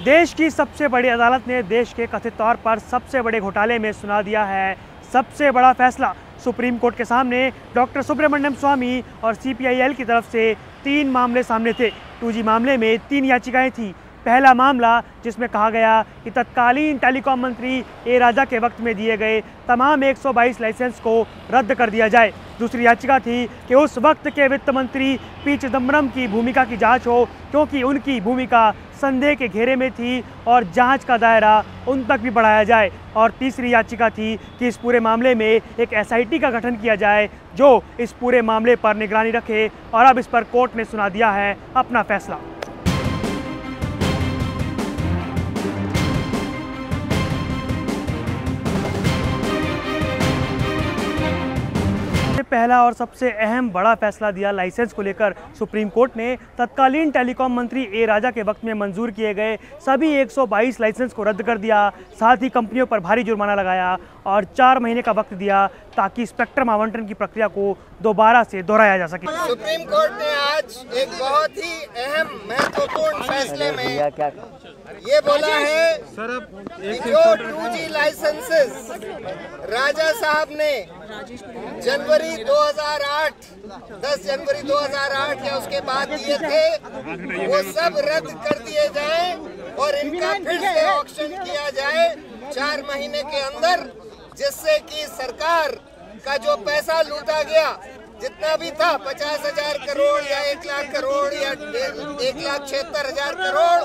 देश की सबसे बड़ी अदालत ने देश के कथित तौर पर सबसे बड़े घोटाले में सुना दिया है सबसे बड़ा फैसला। सुप्रीम कोर्ट के सामने डॉक्टर सुब्रमण्यम स्वामी और CPIL की तरफ से 3 मामले सामने थे। 2G मामले में 3 याचिकाएं थी। पहला मामला जिसमें कहा गया कि तत्कालीन टेलीकॉम मंत्री ए राजा के वक्त में दिए गए तमाम 122 लाइसेंस को रद्द कर दिया जाए। दूसरी याचिका थी कि उस वक्त के वित्त मंत्री पी चिदम्बरम की भूमिका की जांच हो, क्योंकि उनकी भूमिका संदेह के घेरे में थी और जांच का दायरा उन तक भी बढ़ाया जाए। और तीसरी याचिका थी कि इस पूरे मामले में एक SIT का गठन किया जाए जो इस पूरे मामले पर निगरानी रखे। और अब इस पर कोर्ट ने सुना दिया है अपना फैसला। पहला और सबसे अहम बड़ा फैसला दिया लाइसेंस को लेकर सुप्रीम कोर्ट ने। तत्कालीन टेलीकॉम मंत्री ए राजा के वक्त में मंजूर किए गए सभी 122 लाइसेंस को रद्द कर दिया। साथ ही कंपनियों पर भारी जुर्माना लगाया और 4 महीने का वक्त दिया ताकि स्पेक्ट्रम आवंटन की प्रक्रिया को दोबारा से दोहराया जा सके। सुप्रीम कोर्ट ने आज एक बहुत ही अहम महत्वपूर्ण फैसले में ये बोला है कि जो 2G लाइसेंसेस राजा साहब ने जनवरी 2008 10 जनवरी 2008 या उसके बाद दिए थे, वो सब रद्द कर दिए जाए और इनका फिर से ऑक्शन किया जाए 4 महीने के अंदर, जिससे कि सरकार का जो पैसा लूटा गया जितना भी था 50,000 करोड़ या 1 लाख करोड़ या 1,76,000 करोड़,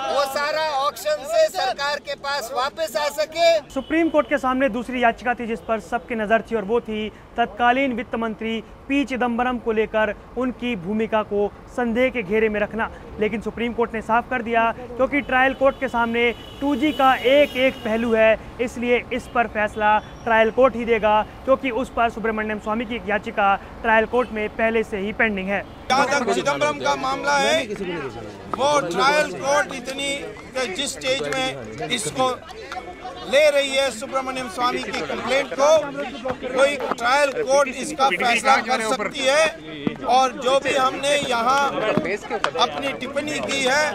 वो सारा ऑक्शन से सरकार के पास वापस आ सके। सुप्रीम कोर्ट के सामने दूसरी याचिका थी जिस पर सबकी नज़र थी और वो थी तत्कालीन वित्त मंत्री पी चिदम्बरम को लेकर उनकी भूमिका को संदेह के घेरे में रखना। लेकिन सुप्रीम कोर्ट ने साफ कर दिया क्योंकि ट्रायल कोर्ट के सामने 2G का एक पहलू है, इसलिए इस पर फैसला ट्रायल कोर्ट ही देगा, क्योंकि उस पर सुब्रमण्यम स्वामी की एक याचिका ट्रायल कोर्ट में पहले से ही पेंडिंग है। जहाँ तक चिदम्बरम का मामला है, वो ट्रायल कोर्ट इतनी जिस स्टेज में इसको ले रही है सुब्रमण्यम स्वामी की कंप्लेंट को, कोई ट्रायल कोर्ट इसका फैसला कर सकती है। और जो भी हमने यहाँ अपनी टिप्पणी की है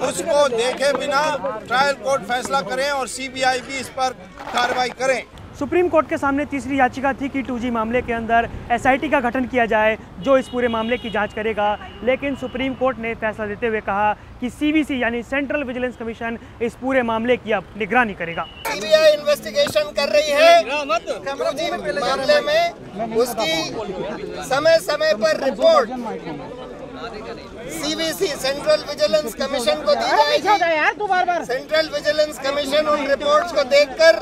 उसको देखे बिना ट्रायल कोर्ट फैसला करें और CBI भी इस पर कार्रवाई करें। सुप्रीम कोर्ट के सामने तीसरी याचिका थी कि 2G मामले के अंदर SIT का गठन किया जाए जो इस पूरे मामले की जांच करेगा। लेकिन सुप्रीम कोर्ट ने फैसला देते हुए कहा कि CVC यानी सेंट्रल विजिलेंस कमीशन इस पूरे मामले की अब निगरानी करेगा। CBI इन्वेस्टिगेशन कर रही है 2G मामले में, उसकी समय समय पर report CVC central vigilance commission को दी जाएगी। सेंट्रल विजिलेंस कमीशन उन रिपोर्ट्स को देखकर,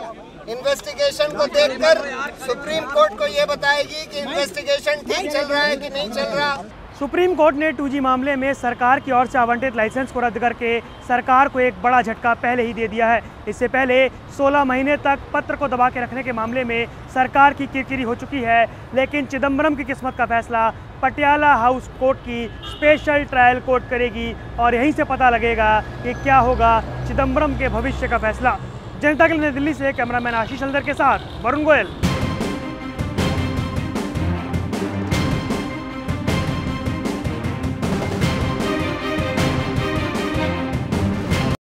इन्वेस्टिगेशन को देखकर सुप्रीम कोर्ट को ये बताएगी कि इन्वेस्टिगेशन ठीक चल रहा है कि नहीं चल रहा। सुप्रीम कोर्ट ने 2G मामले में सरकार की ओर से आवंटित लाइसेंस को रद्द करके सरकार को एक बड़ा झटका पहले ही दे दिया है। इससे पहले 16 महीने तक पत्र को दबा के रखने के मामले में सरकार की किरकिरी हो चुकी है। लेकिन चिदम्बरम की किस्मत का फैसला पटियाला हाउस कोर्ट की स्पेशल ट्रायल कोर्ट करेगी और यहीं से पता लगेगा कि क्या होगा चिदम्बरम के भविष्य का फैसला। जनता के लिए दिल्ली से कैमरामैन आशीष हल्दर के साथ वरुण गोयल।